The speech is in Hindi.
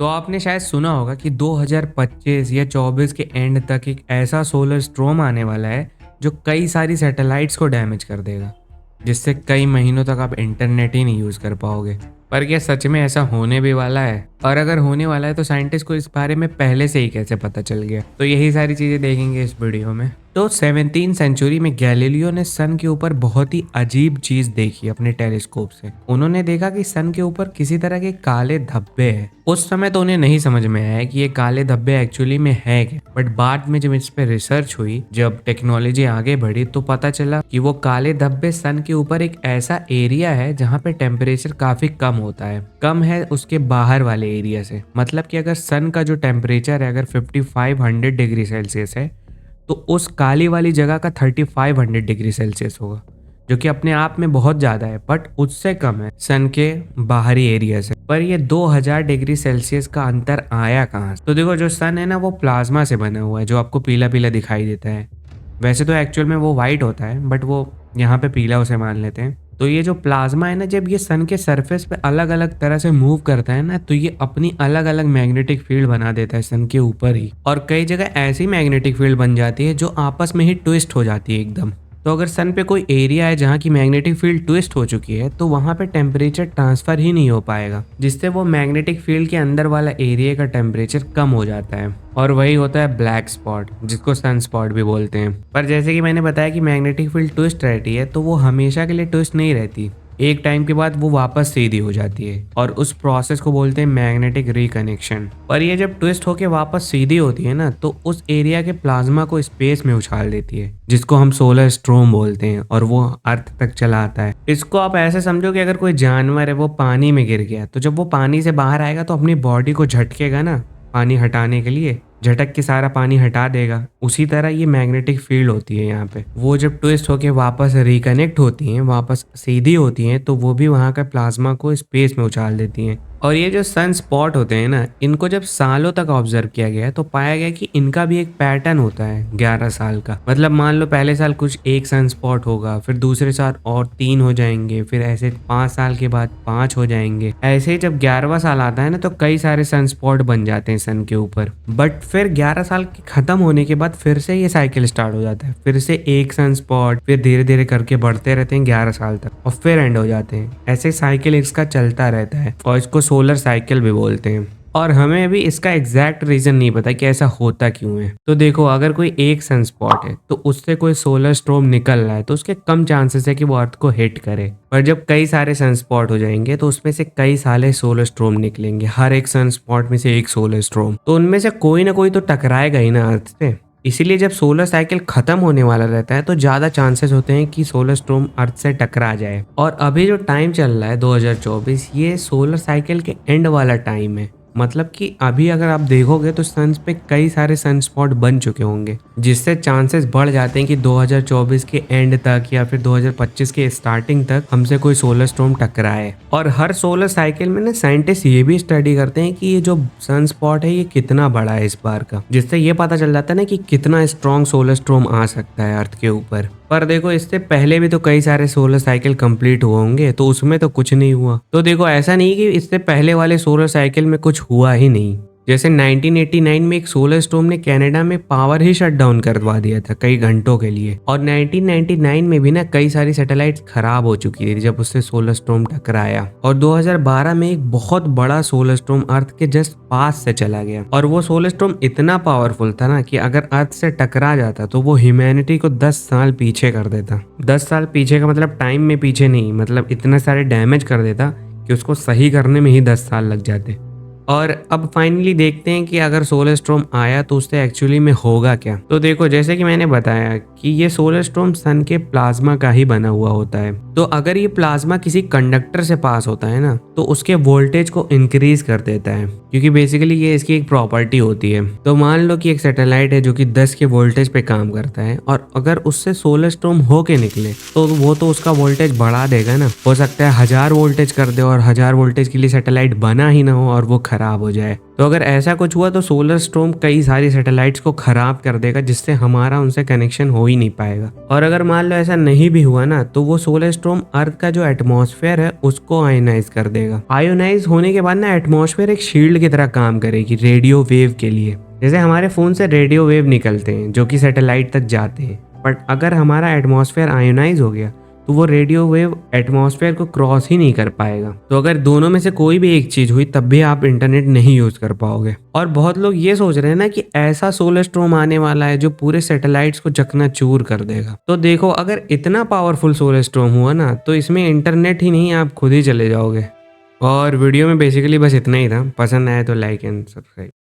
तो आपने शायद सुना होगा कि 2025 या 24 के एंड तक एक ऐसा सोलर स्टॉर्म आने वाला है जो कई सारी सैटेलाइट्स को डैमेज कर देगा, जिससे कई महीनों तक आप इंटरनेट ही नहीं यूज़ कर पाओगे। पर क्या सच में ऐसा होने भी वाला है? और अगर होने वाला है तो साइंटिस्ट को इस बारे में पहले से ही कैसे पता चल गया? तो यही सारी चीज़ें देखेंगे इस वीडियो में। तो 17th सेंचुरी में गैलीलियो ने सन के ऊपर बहुत ही अजीब चीज देखी अपने टेलीस्कोप से। उन्होंने देखा कि सन के ऊपर किसी तरह के काले धब्बे हैं। उस समय तो उन्हें नहीं समझ में आया कि ये काले धब्बे एक्चुअली में है क्या, बट बाद में जब इस पे रिसर्च हुई, जब टेक्नोलॉजी आगे बढ़ी, तो पता चला कि वो काले धब्बे सन के ऊपर एक ऐसा एरिया है जहाँ पे टेम्परेचर काफी कम होता है, कम है उसके बाहर वाले एरिया से। मतलब कि अगर सन का जो टेम्परेचर है अगर 5500 डिग्री सेल्सियस है तो उस काली वाली जगह का 3500 डिग्री सेल्सियस होगा, जो कि अपने आप में बहुत ज़्यादा है, बट उससे कम है सन के बाहरी एरिया से। पर ये 2000 डिग्री सेल्सियस का अंतर आया कहाँ से? तो देखो, जो सन है ना वो प्लाज्मा से बना हुआ है, जो आपको पीला पीला दिखाई देता है। वैसे तो एक्चुअल में वो वाइट होता है, बट वो यहाँ पे पीला उसे मान लेते हैं। तो ये जो प्लाज्मा है ना, जब ये सन के सरफेस पे अलग अलग तरह से मूव करता है ना, तो ये अपनी अलग अलग मैग्नेटिक फील्ड बना देता है सन के ऊपर ही। और कई जगह ऐसी मैग्नेटिक फील्ड बन जाती है जो आपस में ही ट्विस्ट हो जाती है एकदम। तो अगर सन पे कोई एरिया है जहाँ की मैग्नेटिक फील्ड ट्विस्ट हो चुकी है, तो वहाँ पे टेम्परेचर ट्रांसफर ही नहीं हो पाएगा, जिससे वो मैग्नेटिक फील्ड के अंदर वाला एरिया का टेम्परेचर कम हो जाता है। और वही होता है ब्लैक स्पॉट, जिसको सन स्पॉट भी बोलते हैं। पर जैसे कि मैंने बताया कि मैग्नेटिक फील्ड ट्विस्ट रहती है, तो वो हमेशा के लिए ट्विस्ट नहीं रहती। एक टाइम के बाद वो वापस सीधी हो जाती है और उस प्रोसेस को बोलते हैं मैग्नेटिक रिकनेक्शन। पर ये जब ट्विस्ट होके वापस सीधी होती है ना, तो उस एरिया के प्लाज्मा को स्पेस में उछाल देती है, जिसको हम सोलर स्टॉर्म बोलते हैं, और वो अर्थ तक चला आता है। इसको आप ऐसे समझो कि अगर कोई जानवर है वो पानी में गिर गया, तो जब वो पानी से बाहर आएगा तो अपनी बॉडी को झटकेगा ना पानी हटाने के लिए, झटक के सारा पानी हटा देगा। उसी तरह ये मैग्नेटिक फील्ड होती है यहाँ पे। वो जब ट्विस्ट होके वापस रिकनेक्ट होती हैं, वापस सीधी होती हैं, तो वो भी वहाँ का प्लाज्मा को स्पेस में उछाल देती हैं। और ये जो सन स्पॉट होते हैं ना, इनको जब सालों तक ऑब्जर्व किया गया है तो पाया गया कि इनका भी एक पैटर्न होता है 11 साल का। मतलब मान लो पहले साल कुछ एक सन स्पॉट होगा, फिर दूसरे साल और 3 हो जाएंगे, फिर ऐसे 5 साल के बाद 5 हो जाएंगे। ऐसे ही जब 11वां साल आता है ना, तो कई सारे सन स्पॉट बन जाते हैं सन के ऊपर। बट फिर 11 साल के खत्म होने के बाद फिर से ये साइकिल स्टार्ट हो जाता है, फिर से एक सन स्पॉट, फिर धीरे धीरे करके बढ़ते रहते हैं 11 साल तक, और फिर एंड हो जाते हैं। ऐसे साइकिल इसका चलता रहता है, और इसको सोलर साइकिल भी बोलते हैं। और हमें अभी इसका एग्जैक्ट रीजन नहीं पता कि ऐसा होता क्यों है। तो देखो, अगर कोई एक सन स्पॉट है तो उससे कोई सोलर स्टॉर्म निकल रहा है, तो उसके कम चांसेस है कि वो अर्थ को हिट करे। पर जब कई सारे सन स्पॉट हो जाएंगे तो उसमें से कई सारे सोलर स्टॉर्म निकलेंगे, हर एक सन स्पॉट में से एक सोलर स्टॉर्म, तो उनमें से कोई ना कोई तो टकराएगा ही ना अर्थ से। इसीलिए जब सोलर साइकिल खत्म होने वाला रहता है तो ज्यादा चांसेस होते हैं कि सोलर स्टॉर्म अर्थ से टकरा जाए। और अभी जो टाइम चल रहा है 2024, ये सोलर साइकिल के एंड वाला टाइम है। मतलब कि अभी अगर आप देखोगे तो सन पे कई सारे सन स्पॉट बन चुके होंगे, जिससे चांसेस बढ़ जाते हैं कि 2024 के एंड तक या फिर 2025 के स्टार्टिंग तक हमसे कोई सोलर स्टॉर्म टकराए। और हर सोलर साइकिल में ना साइंटिस्ट ये भी स्टडी करते हैं कि ये जो सन स्पॉट है ये कितना बड़ा है इस बार का, जिससे ये पता चल जाता है ना कि कितना स्ट्रॉन्ग सोलर स्टॉर्म आ सकता है अर्थ के ऊपर। पर देखो, इससे पहले भी तो कई सारे सोलर साइकिल कंप्लीट हुए होंगे, तो उसमें तो कुछ नहीं हुआ। तो देखो, ऐसा नहीं कि इससे पहले वाले सोलर साइकिल में कुछ हुआ ही नहीं। जैसे 1989 में एक सोलर स्टॉर्म ने कनाडा में पावर ही शट डाउन करवा दिया था कई घंटों के लिए। और 1999 में भी ना कई सारी सैटेलाइट्स खराब हो चुकी थी जब उससे सोलर स्टॉर्म टकराया। और 2012 में एक बहुत बड़ा सोलर स्टॉर्म अर्थ के जस्ट पास से चला गया, और वो सोलर स्टॉर्म इतना पावरफुल था ना कि अगर अर्थ से टकरा जाता तो वो ह्यूमैनिटी को 10 साल पीछे कर देता। 10 साल पीछे का मतलब टाइम में पीछे नहीं, मतलब इतने सारे डैमेज कर देता कि उसको सही करने में ही 10 साल लग जाते। और अब फाइनली देखते हैं कि अगर सोलर स्टॉर्म आया तो उससे एक्चुअली में होगा क्या। तो देखो, जैसे कि मैंने बताया कि ये सोलर स्टॉर्म सन के प्लाज्मा का ही बना हुआ होता है। तो अगर ये प्लाज्मा किसी कंडक्टर से पास होता है ना, तो उसके वोल्टेज को इंक्रीज कर देता है, क्योंकि बेसिकली ये इसकी एक प्रॉपर्टी होती है। तो मान लो कि एक सैटेलाइट है जो कि 10 के वोल्टेज पे काम करता है, और अगर उससे सोलर स्टॉर्म होके निकले तो वो तो उसका वोल्टेज बढ़ा देगा ना। हो सकता है 1000 वोल्टेज कर दे और 1000 वोल्टेज के लिए सैटेलाइट बना ही ना हो और वो खराब हो जाए। तो तो अगर ऐसा कुछ हुआ तो सोलर स्टॉर्म कई सारी सैटेलाइट्स को खराब कर देगा, जिससे हमारा उनसे कनेक्शन हो ही नहीं पाएगा। और अगर मान लो ऐसा नहीं भी हुआ ना, तो वो सोलर स्टॉर्म अर्थ का जो एटमॉस्फेयर है उसको आयोनाइज कर देगा। आयोनाइज होने के बाद ना एटमॉस्फेयर एक शील्ड की तरह काम करेगी रेडियो वेव के लिए। जैसे हमारे फोन से रेडियो वेव निकलते हैं जो कि सैटेलाइट तक जाते हैं, बट अगर हमारा एटमॉस्फेयर आयोनाइज हो गया तो वो रेडियो वेव एटमॉस्फेयर को क्रॉस ही नहीं कर पाएगा। तो अगर दोनों में से कोई भी एक चीज हुई तब भी आप इंटरनेट नहीं यूज कर पाओगे। और बहुत लोग ये सोच रहे हैं ना कि ऐसा सोलर स्टॉर्म आने वाला है जो पूरे सैटेलाइट्स को चकनाचूर कर देगा। तो देखो, अगर इतना पावरफुल सोलर स्टॉर्म हुआ ना, तो इसमें इंटरनेट ही नहीं, आप खुद ही चले जाओगे। और वीडियो में बेसिकली बस इतना ही था। पसंद आया तो लाइक एंड सब्सक्राइब।